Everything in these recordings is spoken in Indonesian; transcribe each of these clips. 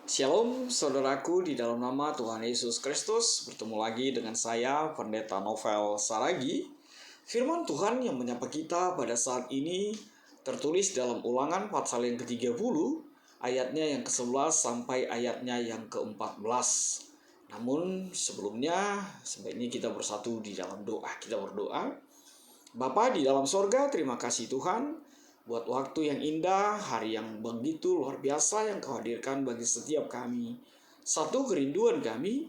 Shalom saudaraku di dalam nama Tuhan Yesus Kristus. Bertemu lagi dengan saya Pendeta Novel Saragi. Firman Tuhan yang menyapa kita pada saat ini tertulis dalam Ulangan pasal yang ke-30, ayatnya yang ke-11 sampai ayatnya yang ke-14. Namun sebelumnya sebaiknya kita bersatu di dalam doa. Kita berdoa. Bapa di dalam sorga, terima kasih Tuhan buat waktu yang indah, hari yang begitu luar biasa yang Kau hadirkan bagi setiap kami. Satu kerinduan kami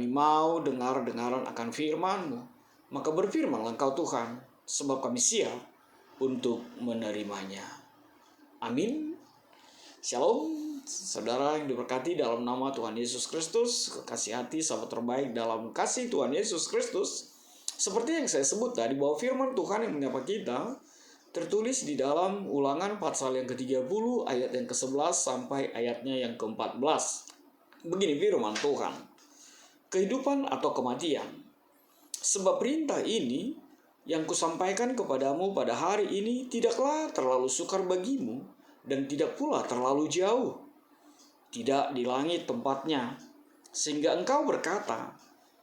mau dengar-dengaran akan firman-Mu. Maka berfirmanlah Engkau Tuhan, sebab kami siap untuk menerimanya. Amin. Shalom, saudara yang diberkati dalam nama Tuhan Yesus Kristus, kekasih hati sahabat terbaik dalam kasih Tuhan Yesus Kristus. Seperti yang saya sebut tadi bahwa firman Tuhan yang menyapa kita tertulis di dalam Ulangan pasal yang ke-30 ayat yang ke-11 sampai ayatnya yang ke-14. Begini firman Tuhan. Kehidupan atau kematian. Sebab perintah ini yang kusampaikan kepadamu pada hari ini tidaklah terlalu sukar bagimu dan tidak pula terlalu jauh. Tidak di langit tempatnya. Sehingga engkau berkata,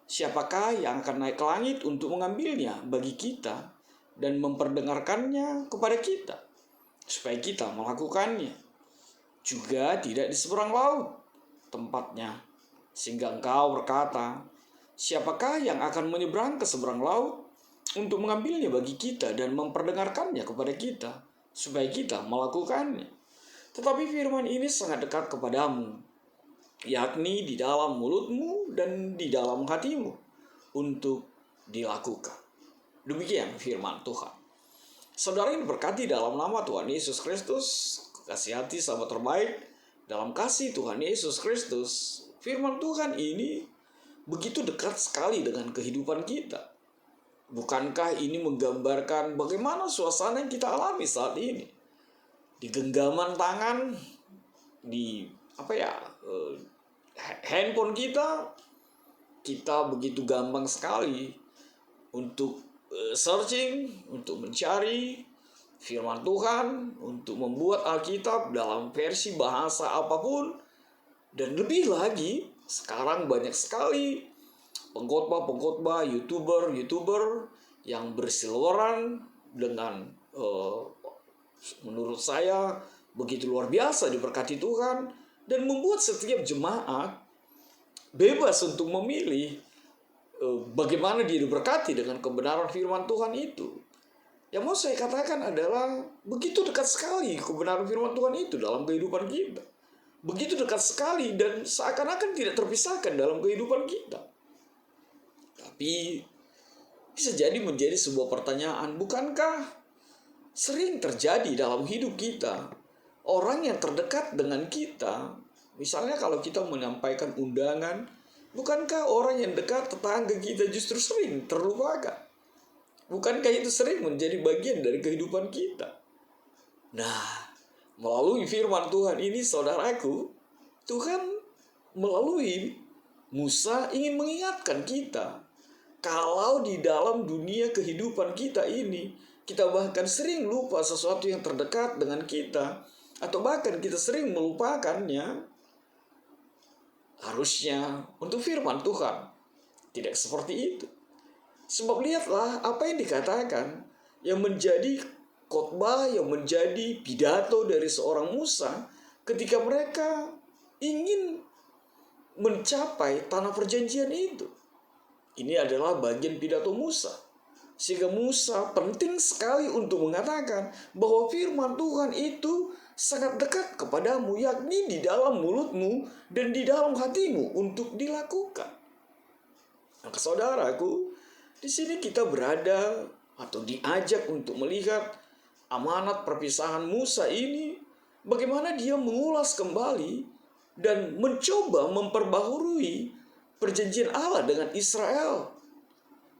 siapakah yang akan naik ke langit untuk mengambilnya bagi kita dan memperdengarkannya kepada kita, supaya kita melakukannya. Juga tidak di seberang laut tempatnya, sehingga engkau berkata, siapakah yang akan menyeberang ke seberang laut untuk mengambilnya bagi kita dan memperdengarkannya kepada kita, supaya kita melakukannya. Tetapi firman ini sangat dekat kepadamu, yakni di dalam mulutmu dan di dalam hatimu, untuk dilakukan. Demikian firman Tuhan. Saudara yang berkati dalam nama Tuhan Yesus Kristus, kasih hati sahabat terbaik dalam kasih Tuhan Yesus Kristus, firman Tuhan ini begitu dekat sekali dengan kehidupan kita. Bukankah ini menggambarkan bagaimana suasana yang kita alami saat ini? Di genggaman tangan, di handphone kita begitu gampang sekali untuk searching, untuk mencari firman Tuhan, untuk membuat Alkitab dalam versi bahasa apapun. Dan lebih lagi, sekarang banyak sekali pengkhotbah, YouTuber yang berseliweran dengan menurut saya begitu luar biasa diberkati Tuhan, dan membuat setiap jemaat bebas untuk memilih bagaimana dia diberkati dengan kebenaran firman Tuhan itu. Yang mau saya katakan adalah begitu dekat sekali kebenaran firman Tuhan itu dalam kehidupan kita. Begitu dekat sekali dan seakan-akan tidak terpisahkan dalam kehidupan kita. Tapi bisa jadi menjadi sebuah pertanyaan, bukankah sering terjadi dalam hidup kita orang yang terdekat dengan kita, misalnya kalau kita menyampaikan undangan, bukankah orang yang dekat tetangga kita justru sering terlupakan? Bukankah itu sering menjadi bagian dari kehidupan kita? Nah, melalui firman Tuhan ini saudaraku, Tuhan melalui Musa ingin mengingatkan kita, kalau di dalam dunia kehidupan kita ini, kita bahkan sering lupa sesuatu yang terdekat dengan kita, atau bahkan kita sering melupakannya. Harusnya untuk firman Tuhan tidak seperti itu. Sebab lihatlah apa yang dikatakan, yang menjadi khotbah, yang menjadi pidato dari seorang Musa ketika mereka ingin mencapai tanah perjanjian itu. Ini adalah bagian pidato Musa. Sehingga Musa penting sekali untuk mengatakan bahwa firman Tuhan itu sangat dekat kepadamu, yakni di dalam mulutmu dan di dalam hatimu untuk dilakukan. Nah, saudaraku, di sini kita berada atau diajak untuk melihat amanat perpisahan Musa ini, bagaimana dia mengulas kembali dan mencoba memperbaharui perjanjian Allah dengan Israel.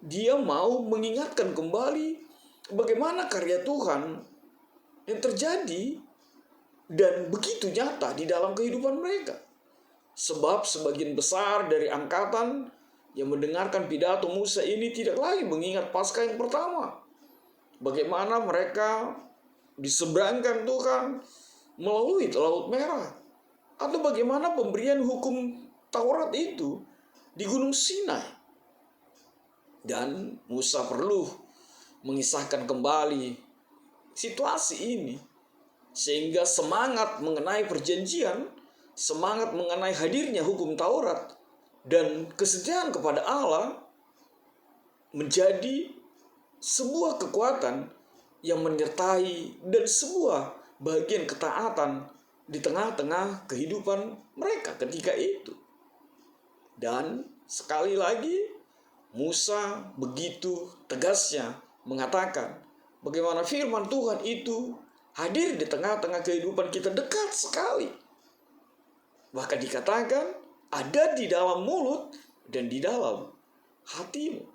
Dia mau mengingatkan kembali bagaimana karya Tuhan yang terjadi dan begitu nyata di dalam kehidupan mereka. Sebab sebagian besar dari angkatan yang mendengarkan pidato Musa ini tidak lagi mengingat Paskah yang pertama. Bagaimana mereka diseberangkan Tuhan melalui Laut Merah. Atau bagaimana pemberian hukum Taurat itu di Gunung Sinai. Dan Musa perlu mengisahkan kembali situasi ini, sehingga semangat mengenai perjanjian, semangat mengenai hadirnya hukum Taurat, dan kesetiaan kepada Allah menjadi sebuah kekuatan yang menyertai dan sebuah bagian ketaatan di tengah-tengah kehidupan mereka ketika itu. Dan sekali lagi Musa begitu tegasnya mengatakan bagaimana firman Tuhan itu hadir di tengah-tengah kehidupan kita dekat sekali. Bahkan dikatakan ada di dalam mulut dan di dalam hatimu.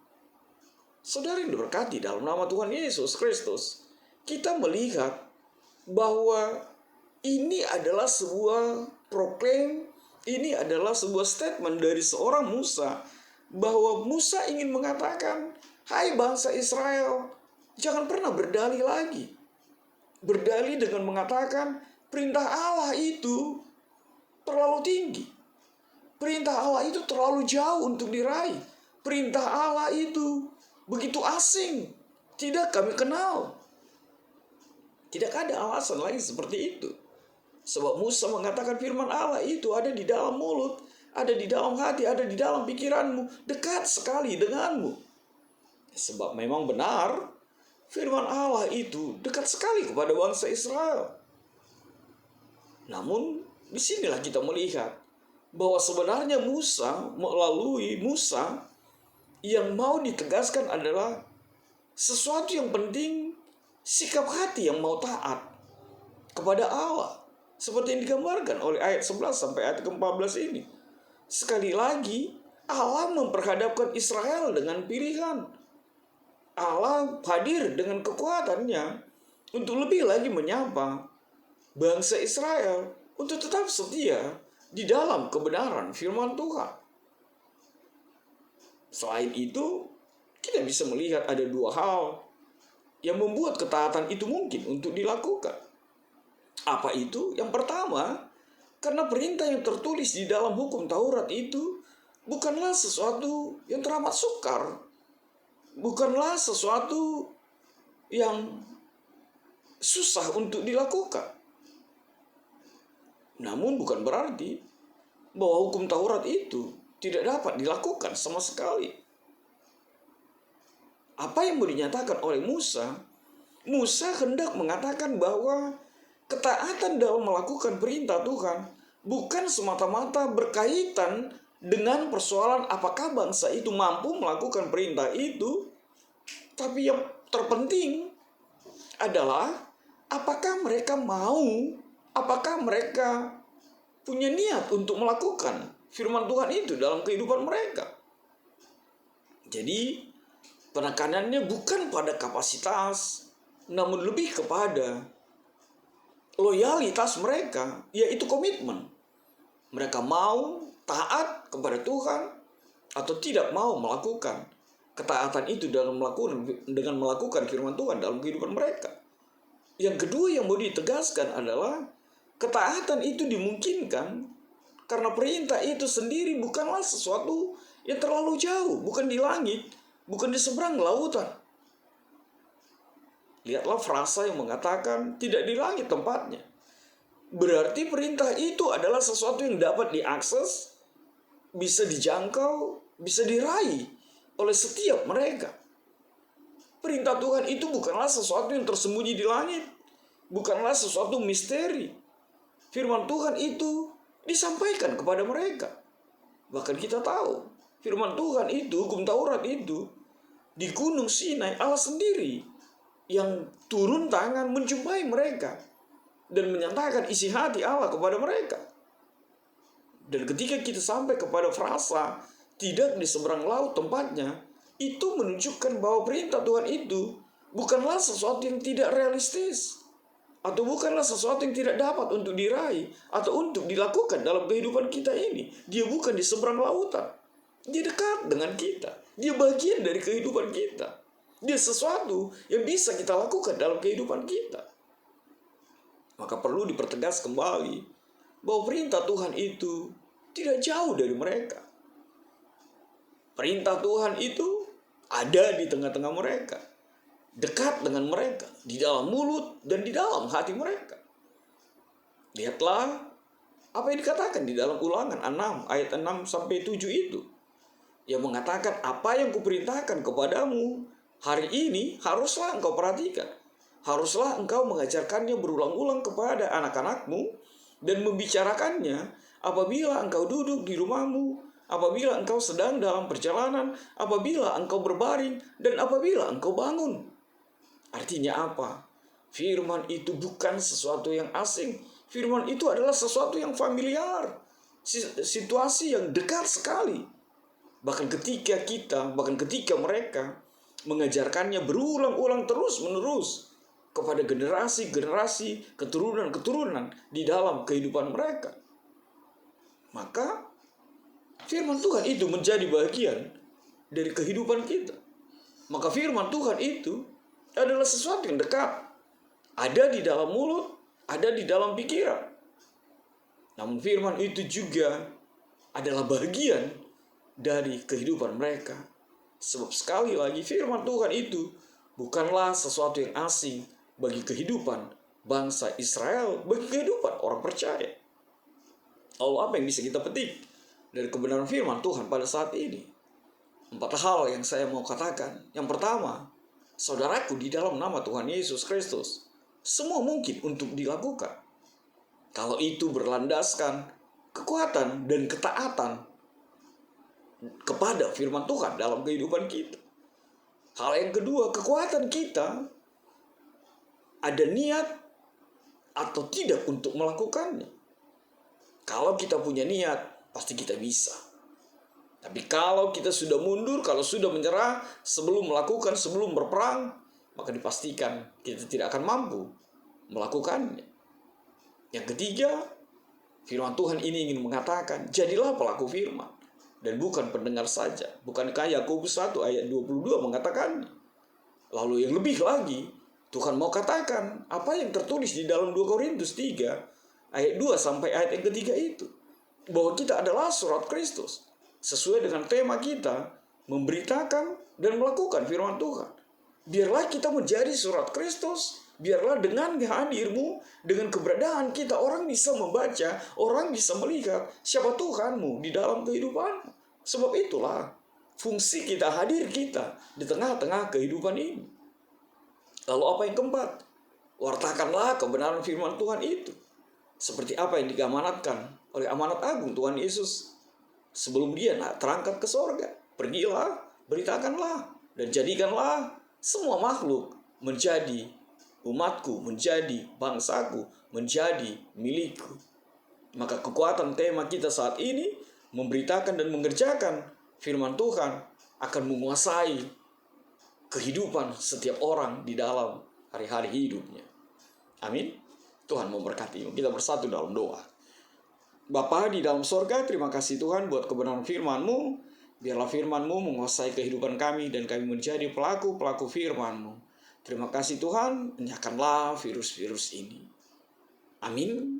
Saudara yang diberkati dalam nama Tuhan Yesus Kristus, kita melihat bahwa ini adalah sebuah proklaim, ini adalah sebuah statement dari seorang Musa, bahwa Musa ingin mengatakan, hai bangsa Israel, jangan pernah berdalih lagi. Berdalih dengan mengatakan perintah Allah itu terlalu tinggi. Perintah Allah itu terlalu jauh untuk diraih. Perintah Allah itu begitu asing, tidak kami kenal. Tidak ada alasan lain seperti itu. Sebab Musa mengatakan firman Allah itu ada di dalam mulut, ada di dalam hati, ada di dalam pikiranmu, dekat sekali denganmu. Sebab memang benar, firman Allah itu dekat sekali kepada bangsa Israel. Namun, disinilah kita melihat bahwa sebenarnya melalui Musa, yang mau ditegaskan adalah sesuatu yang penting, sikap hati yang mau taat kepada Allah. Seperti yang digambarkan oleh ayat 11 sampai ayat ke-14 ini. Sekali lagi, Allah memperhadapkan Israel dengan pilihan. Allah hadir dengan kekuatannya untuk lebih lagi menyapa bangsa Israel untuk tetap setia di dalam kebenaran firman Tuhan. Selain itu, kita bisa melihat ada dua hal yang membuat ketaatan itu mungkin untuk dilakukan. Apa itu? Yang pertama, karena perintah yang tertulis di dalam hukum Taurat itu bukanlah sesuatu yang teramat sukar, bukanlah sesuatu yang susah untuk dilakukan. Namun bukan berarti bahwa hukum Taurat itu tidak dapat dilakukan sama sekali. Apa yang mau dinyatakan oleh Musa? Musa hendak mengatakan bahwa ketaatan dalam melakukan perintah Tuhan bukan semata-mata berkaitan dengan persoalan apakah bangsa itu mampu melakukan perintah itu, tapi yang terpenting adalah apakah mereka mau, apakah mereka punya niat untuk melakukan firman Tuhan itu dalam kehidupan mereka. Jadi penekanannya bukan pada kapasitas, namun lebih kepada loyalitas mereka, yaitu komitmen. Mereka mau taat kepada Tuhan atau tidak mau melakukan ketaatan itu dengan melakukan firman Tuhan dalam kehidupan mereka. Yang kedua yang mau ditegaskan adalah ketaatan itu dimungkinkan karena perintah itu sendiri bukanlah sesuatu yang terlalu jauh, bukan di langit, bukan di seberang lautan. Lihatlah frasa yang mengatakan tidak di langit tempatnya. Berarti perintah itu adalah sesuatu yang dapat diakses, bisa dijangkau, bisa diraih oleh setiap mereka. Perintah Tuhan itu bukanlah sesuatu yang tersembunyi di langit, bukanlah sesuatu misteri. Firman Tuhan itu disampaikan kepada mereka. Bahkan kita tahu, firman Tuhan itu, hukum Taurat itu, di Gunung Sinai Allah sendiri yang turun tangan menjumpai mereka dan menyatakan isi hati Allah kepada mereka. Dan ketika kita sampai kepada frasa tidak di seberang laut tempatnya, itu menunjukkan bahwa perintah Tuhan itu bukanlah sesuatu yang tidak realistis, atau bukanlah sesuatu yang tidak dapat untuk diraih atau untuk dilakukan dalam kehidupan kita ini. Dia bukan di seberang lautan, dia dekat dengan kita, dia bagian dari kehidupan kita. Dia sesuatu yang bisa kita lakukan dalam kehidupan kita. Maka perlu dipertegas kembali bahwa perintah Tuhan itu tidak jauh dari mereka. Perintah Tuhan itu ada di tengah-tengah mereka, dekat dengan mereka, di dalam mulut dan di dalam hati mereka. Lihatlah apa yang dikatakan di dalam Ulangan 6 ayat 6 sampai 7 itu. Yang mengatakan, apa yang kuperintahkan kepadamu hari ini haruslah engkau perhatikan. Haruslah engkau mengajarkannya berulang-ulang kepada anak-anakmu dan membicarakannya apabila engkau duduk di rumahmu, apabila engkau sedang dalam perjalanan, apabila engkau berbaring, dan apabila engkau bangun. Artinya apa? Firman itu bukan sesuatu yang asing. Firman itu adalah sesuatu yang familiar. Situasi yang dekat sekali. Bahkan ketika mereka mengajarkannya berulang-ulang terus-menerus kepada generasi-generasi, keturunan-keturunan di dalam kehidupan mereka. Maka firman Tuhan itu menjadi bagian dari kehidupan kita. Maka firman Tuhan itu adalah sesuatu yang dekat. Ada di dalam mulut, ada di dalam pikiran. Namun firman itu juga adalah bagian dari kehidupan mereka. Sebab sekali lagi firman Tuhan itu bukanlah sesuatu yang asing bagi kehidupan bangsa Israel, bagi kehidupan orang percaya. Lalu apa yang bisa kita petik dari kebenaran firman Tuhan pada saat ini? 4 hal yang saya mau katakan. Yang pertama, saudaraku, di dalam nama Tuhan Yesus Kristus, semua mungkin untuk dilakukan. Kalau itu berlandaskan kekuatan dan ketaatan kepada firman Tuhan dalam kehidupan kita. Hal yang kedua, kekuatan kita ada niat atau tidak untuk melakukannya. Kalau kita punya niat, pasti kita bisa. Tapi kalau kita sudah mundur, kalau sudah menyerah, sebelum melakukan, sebelum berperang, maka dipastikan kita tidak akan mampu melakukannya. Yang ketiga, firman Tuhan ini ingin mengatakan, jadilah pelaku firman dan bukan pendengar saja. Bukankah Yakobus 1 ayat 22 mengatakan? Lalu yang lebih lagi, Tuhan mau katakan apa yang tertulis di dalam 2 Korintus 3 ayat 2 sampai ayat yang ketiga itu, bahwa kita adalah surat Kristus. Sesuai dengan tema kita, memberitakan dan melakukan firman Tuhan. Biarlah kita menjadi surat Kristus. Biarlah dengan hadirmu, dengan keberadaan kita, orang bisa membaca, orang bisa melihat siapa Tuhanmu di dalam kehidupanmu. Sebab itulah fungsi kita, hadir kita di tengah-tengah kehidupan ini. Lalu apa yang keempat? Wartakanlah kebenaran firman Tuhan itu. Seperti apa yang diamanatkan oleh amanat agung Tuhan Yesus sebelum dia terangkat ke sorga. Pergilah, beritakanlah, dan jadikanlah semua makhluk menjadi umatku, menjadi bangsaku, menjadi milikku. Maka kekuatan tema kita saat ini memberitakan dan mengerjakan firman Tuhan akan menguasai kehidupan setiap orang di dalam hari-hari hidupnya. Amin. Tuhan memberkati. Kita bersatu dalam doa. Bapa di dalam sorga, terima kasih Tuhan buat kebenaran firman-Mu. Biarlah firman-Mu menguasai kehidupan kami dan kami menjadi pelaku-pelaku firman-Mu. Terima kasih Tuhan, enyahkanlah virus-virus ini. Amin.